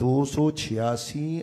286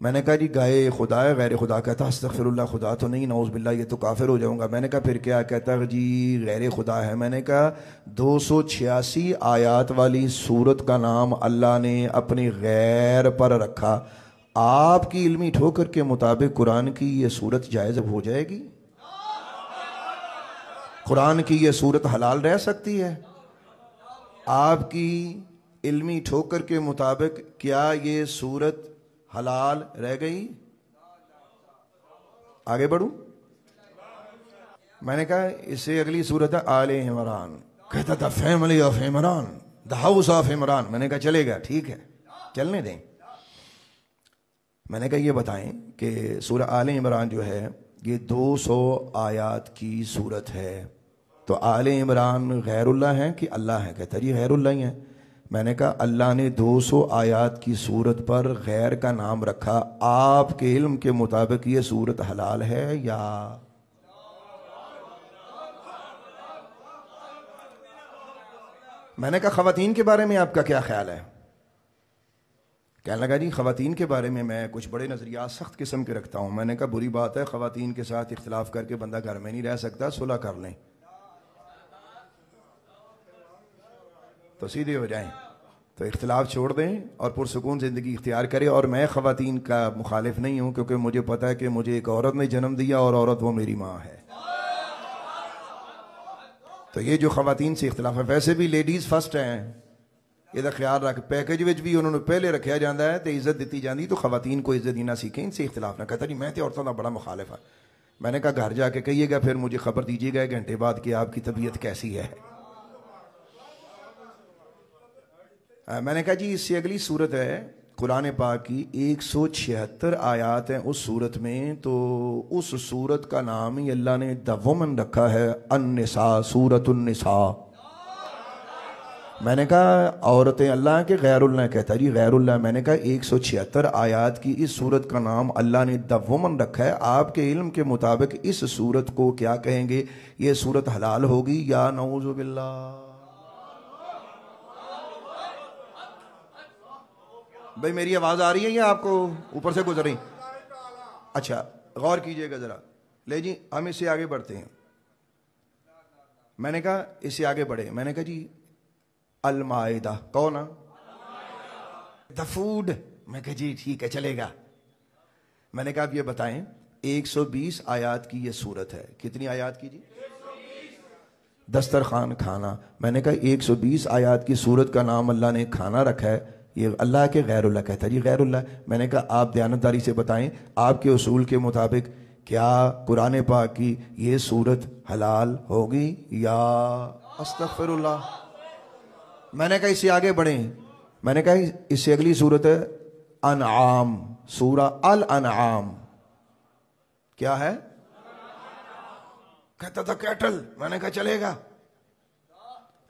میں نے کہا جی گائے خدا ہے غیر خدا. کہتا استغفر اللہ خدا تو نہیں نعوذ باللہ یہ تو کافر ہو جاؤں گا. میں نے کہا پھر کیا؟ کہتا جی غیر خدا ہے. میں نے کہا 286 آیات والی سورت کا نام اللہ نے اپنی غیر پر رکھا. آپ کی علمی ٹھوکر کے مطابق قرآن کی یہ سورت جائز ہو جائے گی؟ قرآن کی یہ سورت حلال رہ سکتی ہے؟ آپ کی علمی ٹھوکر کے مطابق کیا یہ سورت حلال رہ گئی؟ آگے بڑھوں؟ میں نے کہا اس سے اگلی سورت ہے آل عمران. کہتا تھا family of Imran, the house of Imran. میں نے کہا چلے گا، ٹھیک ہے چلنے دیں. میں نے کہا یہ بتائیں کہ سورہ آل عمران جو ہے یہ 200 آیات کی سورت ہے، تو آل عمران غیر اللہ ہیں کہ اللہ ہیں؟ کہتا جی غیر اللہ ہی ہیں. میں نے کہا اللہ نے 200 آیات کی سورت پر غیر کا نام رکھا، آپ کے علم کے مطابق یہ سورت حلال ہے یا؟ میں نے کہا خواتین کے بارے میں آپ کا کیا خیال ہے؟ کہنے لگا جی خواتین کے بارے میں کچھ بڑے نظریات سخت قسم کے رکھتا ہوں. میں نے کہا بری بات ہے، خواتین کے ساتھ اختلاف کر کے بندہ گھر میں نہیں رہ سکتا، صلح کر لیں تو سیدھے ہو جائیں، تو اختلاف چھوڑ دیں اور پرسکون زندگی اختیار کریں. اور میں خواتین کا مخالف نہیں ہوں، کیونکہ مجھے پتا ہے کہ مجھے ایک عورت نے جنم دیا اور عورت وہ میری ماں ہے. تو یہ جو خواتین سے اختلاف ہے، ویسے بھی لیڈیز فرسٹ ہیں، یہ خیال رکھ. پیکج وچ بھی انہوں نے پہلے رکھا جاتا ہے تو عزت دیتی جاتی، تو خواتین کو عزت دینا سیکھیں، ان سے اختلاف نہ. کہتا جی میں تو عورتوں کا بڑا مخالف ہوں. میں نے کہا گھر جا کے کہیے گا، پھر مجھے خبر دیجیے گا 1 گھنٹے بعد کہ آپ کی طبیعت کیسی ہے. میں نے کہا جی اس سے اگلی صورت ہے قرآن پاک کی 176 آیات ہیں اس صورت میں، تو اس صورت کا نام ہی اللہ نے دا وومن رکھا ہے، النساء، سورۃ النساء. میں نے کہا عورتیں اللہ کے غیر اللہ؟ کہتا جی غیر اللہ. میں نے کہا 176 آیات کی اس صورت کا نام اللہ نے دا وومن رکھا ہے، آپ کے علم کے مطابق اس صورت کو کیا کہیں گے؟ یہ صورت حلال ہوگی یا نعوذ باللہ؟ بھئی میری آواز آ رہی ہے یا آپ کو اوپر سے گزر رہی؟ اچھا غور کیجئے گا ذرا. لے جی ہم اس سے آگے بڑھتے ہیں. میں نے کہا اس سے آگے بڑھے. میں نے کہا جی المائدہ کون؟ The food. میں کہا جی ٹھیک ہے چلے گا. میں نے کہا آپ یہ بتائیں 120 آیات کی یہ صورت ہے. کتنی آیات کی جی؟ دسترخوان کھانا. میں نے کہا 120 آیات کی صورت کا نام اللہ نے کھانا رکھا ہے، یہ اللہ کے غیر اللہ؟ کہتا جی غیر اللہ. میں نے کہا آپ دیانتداری سے بتائیں آپ کے اصول کے مطابق کیا قرآن پاک کی یہ صورت حلال ہوگی یا؟ استغفر اللہ. میں نے کہا اس سے آگے بڑھیں. میں نے کہا اس سے اگلی صورت ہے انعام، سورہ الانعام. کیا ہے؟ کہتا تھا کیٹل. میں نے کہا چلے گا.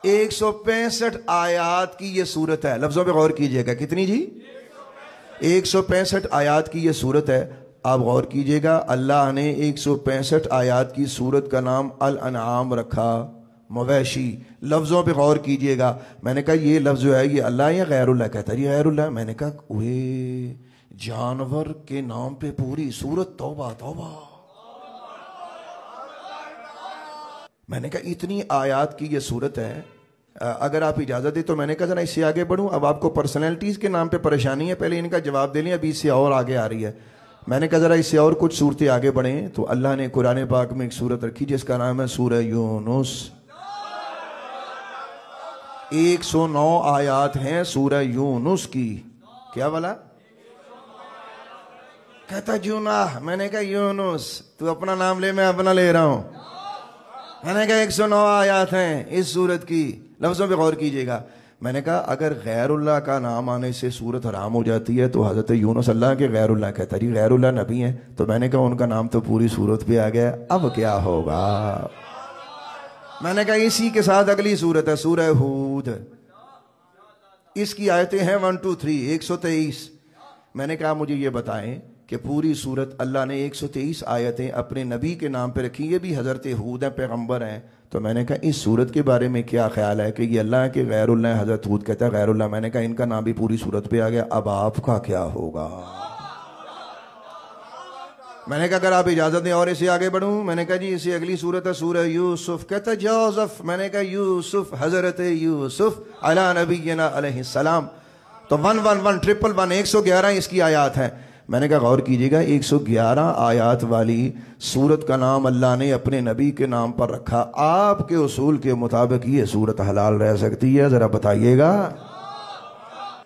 165 آیات کی یہ صورت ہے. لفظوں پہ غور کیجئے گا. کتنی جی؟ 165 آیات کی یہ صورت ہے. آپ غور کیجئے گا اللہ نے 165 آیات کی صورت کا نام الانعام رکھا، مویشی. لفظوں پہ غور کیجئے گا. میں نے کہا یہ لفظ جو ہے یہ اللہ یا غیر اللہ؟ کہتا ہے غیر اللہ. میں نے کہا اوہ جانور کے نام پہ پوری صورت، توبہ توبہ. میں نے کہا اتنی آیات کی یہ صورت ہے، اگر آپ اجازت دیں تو میں نے کہا ذرا اس سے آگے بڑھوں. اب آپ کو پرسنالٹیز کے نام پہ پریشانی ہے، پہلے ان کا جواب دے لیں، ابھی اس سے اور آگے آ رہی ہے. میں نے کہا ذرا اس سے اور کچھ صورتیں آگے بڑھیں. تو اللہ نے قرآن پاک میں ایک صورت رکھی جس کا نام ہے سورہ یونس. 109 آیات ہیں سورہ یونس کی. کیا والا؟ کہتا جوناح. میں نے کہا یونس تو اپنا نام لے، میں اپنا لے رہا ہوں. میں نے کہا 109 آیات ہیں اس صورت کی. لفظوں پہ غور کیجئے گا. میں نے کہا اگر غیر اللہ کا نام آنے سے صورت حرام ہو جاتی ہے تو حضرت یونس اللہ کے غیر اللہ؟ کہتا جی غیر اللہ نبی ہیں. تو میں نے کہا ان کا نام تو پوری صورت پہ آ گیا، اب کیا ہوگا؟ میں نے کہا اسی کے ساتھ اگلی صورت ہے سورہ ہود. اس کی آیتیں ہیں 1 2 3 123. میں نے کہا مجھے یہ بتائیں کہ پوری صورت اللہ نے 123 آیتیں اپنے نبی کے نام پہ رکھی، یہ بھی حضرت ہود ہیں، پیغمبر ہیں. تو میں نے کہا اس صورت کے بارے میں کیا خیال ہے کہ یہ اللہ کے غیر اللہ ہے؟ حضرت ہود کہتا ہے غیر اللہ. میں نے کہا ان کا نام بھی پوری صورت پہ آ گیا، اب آپ کا کیا ہوگا؟ میں نے کہا اگر آپ اجازت دیں اور اسے آگے بڑھوں. میں نے کہا جی اسے اگلی صورت ہے سورہ یوسف. کہتا جوزف. میں نے کہا یوسف, حضرت یوسف علی نبینا علیہ السلام. تو 111 111 اس کی آیات ہیں. میں نے کہا غور کیجئے گا, 111 آیات والی سورت کا نام اللہ نے اپنے نبی کے نام پر رکھا. آپ کے اصول کے مطابق یہ سورت حلال رہ سکتی ہے؟ ذرا بتائیے گا.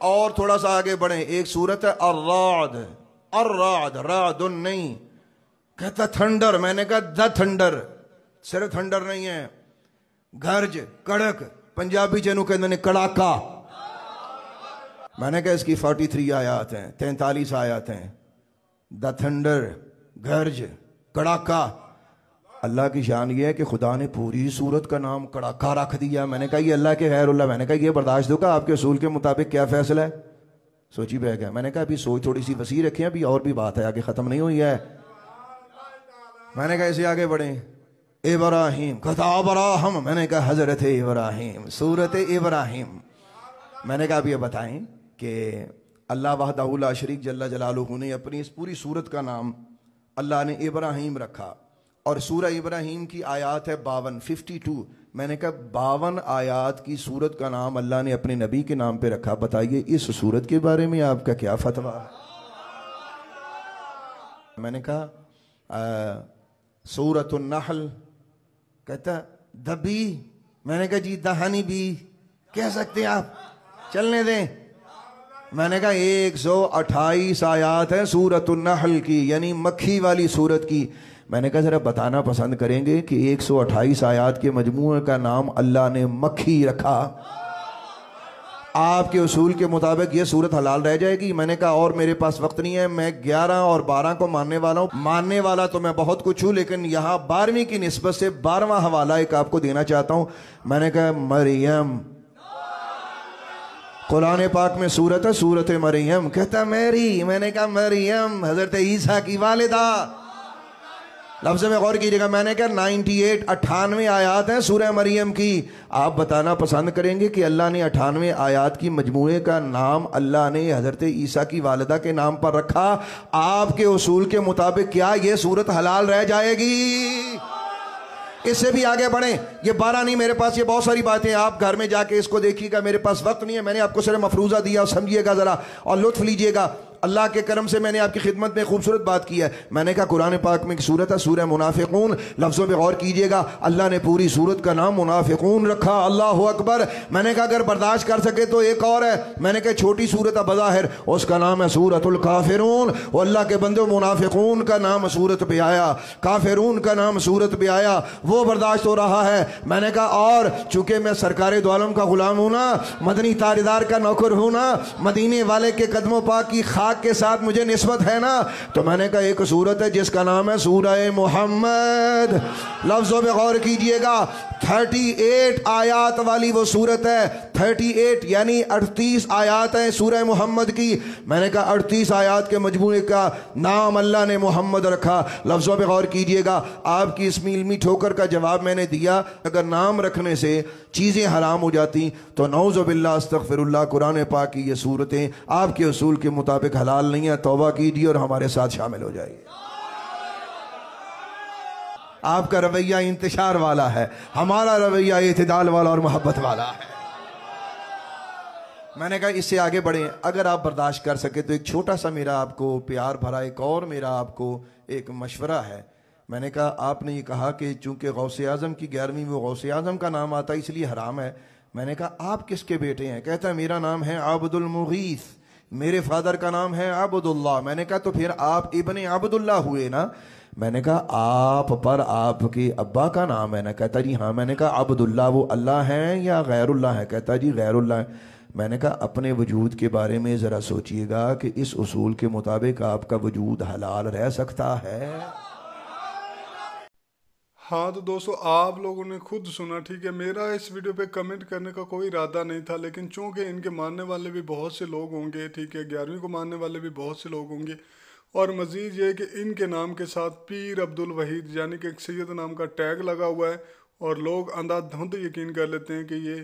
اور تھوڑا سا آگے بڑھیں. ایک سورت ہے الرعد. الرعد, رعد نہیں. کہتا تھنڈر. میں نے کہا دا تھنڈر. صرف تھنڈر نہیں ہے, گرج, کڑک. پنجابی چینو کہتے ہیں کڑاکا. میں نے کہا اس کی 43 آیات ہیں, 43 آیات ہیں. دا تھنڈر, گرج, کڑاکا. اللہ کی شان یہ ہے کہ خدا نے پوری سورت کا نام کڑاکا رکھ دیا. میں نے کہا یہ اللہ کے غیر اللہ. میں نے کہا یہ برداشت ہوگا؟ آپ کے اصول کے مطابق کیا فیصلہ ہے؟ سوچی بہ گیا. میں نے کہا ابھی سوچ تھوڑی سی وسیع رکھیں, ابھی اور بھی بات ہے آگے, ختم نہیں ہوئی ہے. میں نے کہا اسے آگے بڑھیں. ابراہیم. کہتا ابراہم. میں نے کہا حضرت ابراہیم, سورت ابراہیم. میں نے کہا اب یہ بتائیں کہ اللہ وحدہ لا شریک جل جلالہ نے اپنی اس پوری سورت کا نام اللہ نے ابراہیم رکھا, اور سورہ ابراہیم کی آیات ہے 52. میں نے کہا 52 آیات کی سورت کا نام اللہ نے اپنے نبی کے نام پہ رکھا. بتائیے اس سورت کے بارے میں آپ کا کیا فتویٰ؟ میں نے کہا سورۃ النحل. کہتا دبی. میں نے کہا جی دہانی بھی کہہ سکتے ہیں آپ, چلنے دیں. میں نے کہا 128 آیات ہیں سورۃ النحل کی, یعنی مکھی والی سورت کی. میں نے کہا ذرا بتانا پسند کریں گے کہ 128 آیات کے مجموعے کا نام اللہ نے مکھی رکھا. آپ کے اصول کے مطابق یہ صورت حلال رہ جائے گی؟ میں نے کہا اور میرے پاس وقت نہیں ہے, میں 11 اور 12 کو ماننے والا ہوں. ماننے والا تو میں بہت کچھ ہوں, لیکن یہاں 12ویں کی نسبت سے 12واں حوالہ ایک آپ کو دینا چاہتا ہوں. میں نے کہا مریم, قرآن پاک میں سورت ہے سورت مریم. کہتا میری. میں نے کہا مریم حضرت عیسیٰ کی والدہ. لفظ میں غور کیجئے گا. میں نے کہا 98 آیات ہیں سورہ مریم کی. آپ بتانا پسند کریں گے کہ اللہ نے 98 آیات کی مجموعے کا نام اللہ نے حضرت عیسیٰ کی والدہ کے نام پر رکھا. آپ کے اصول کے مطابق کیا یہ سورت حلال رہ جائے گی؟ اس سے بھی آگے بڑھیں. یہ 12 نہیں میرے پاس, یہ بہت ساری باتیں ہیں, آپ گھر میں جا کے اس کو دیکھیے گا. میرے پاس وقت نہیں ہے, میں نے آپ کو صرف مفروضہ دیا, سمجھیے گا ذرا اور لطف لیجئے گا. اللہ کے کرم سے میں نے آپ کی خدمت میں خوبصورت بات کی ہے. میں نے کہا قرآن پاک میں ایک سورت ہے سورہ منافقون. لفظوں پہ غور کیجئے گا, اللہ نے پوری سورت کا نام منافقون رکھا. اللہ اکبر. میں نے کہا اگر برداشت کر سکے تو ایک اور ہے. میں نے کہا چھوٹی سورت ہے بظاہر, اس کا نام ہے سورۃ الکافرون. وہ اللہ کے بندے منافقون کا نام سورت پہ آیا, کافرون کا نام سورت پہ آیا, وہ برداشت ہو رہا ہے. میں نے کہا اور چونکہ میں سرکار دو عالم کا غلام ہوں نا, مدنی تاجدار کا نوکر ہوں نا, مدینے والے کے قدموں پاک کی خاک کے ساتھ مجھے نسبت ہے نا, تو میں نے کہا ایک سورت ہے جس کا نام ہے سورہ محمد. لفظوں پہ غور کیجئے گا. 38 آیات والی وہ سورت ہے. 38 یعنی 38 آیات ہیں سورہ محمد کی. میں نے کہا 38 آیات کے مجموعے کا نام اللہ نے محمد رکھا. لفظوں پہ غور کیجئے گا. آپ کی اس علمی ٹھوکر کا جواب میں نے دیا, اگر نام رکھنے سے چیزیں حرام ہو جاتی تو نعوذ باللہ استغفر اللہ, قرآن پاک کی یہ صورتیں آپ کے اصول کے مطابق حلال نہیں ہے. توبہ کیجئے اور ہمارے ساتھ شامل ہو جائیے. آپ کا رویہ انتشار والا ہے, ہمارا رویہ اعتدال والا اور محبت والا ہے. میں نے کہا اس سے آگے بڑھیں. اگر آپ برداشت کر سکے تو ایک چھوٹا سا میرا آپ کو پیار بھرا ایک اور میرا آپ کو ایک مشورہ ہے. میں نے کہا آپ نے یہ کہا کہ چونکہ غوث اعظم کی 11ویں میں غوث اعظم کا نام آتا ہے اس لیے حرام ہے. میں نے کہا آپ کس کے بیٹے ہیں؟ کہتا ہے میرا نام ہے عبد المغیث, میرے فادر کا نام ہے عبداللہ. میں نے کہا تو پھر آپ ابن عبداللہ ہوئے نا. میں نے کہا آپ پر آپ کے ابا کا نام ہے نا؟ کہتا جی ہاں. میں نے کہا عبداللہ وہ اللہ ہیں یا غیر اللہ ہے؟ کہتا جی غیر اللہ ہے. میں نے کہا اپنے وجود کے بارے میں ذرا سوچئے گا کہ اس اصول کے مطابق آپ کا وجود حلال رہ سکتا ہے؟ ہاں تو دوستو آپ لوگوں نے خود سنا, ٹھیک ہے. میرا اس ویڈیو پہ کمنٹ کرنے کا کوئی ارادہ نہیں تھا, لیکن چونکہ ان کے ماننے والے بھی بہت سے لوگ ہوں گے, ٹھیک ہے, 11ویں کو ماننے والے بھی بہت سے لوگ ہوں گے, اور مزید یہ کہ ان کے نام کے ساتھ پیر عبد الوحید یعنی کہ ایک سید نام کا ٹیگ لگا ہوا ہے, اور لوگ اندھا دھند یقین کر لیتے ہیں کہ یہ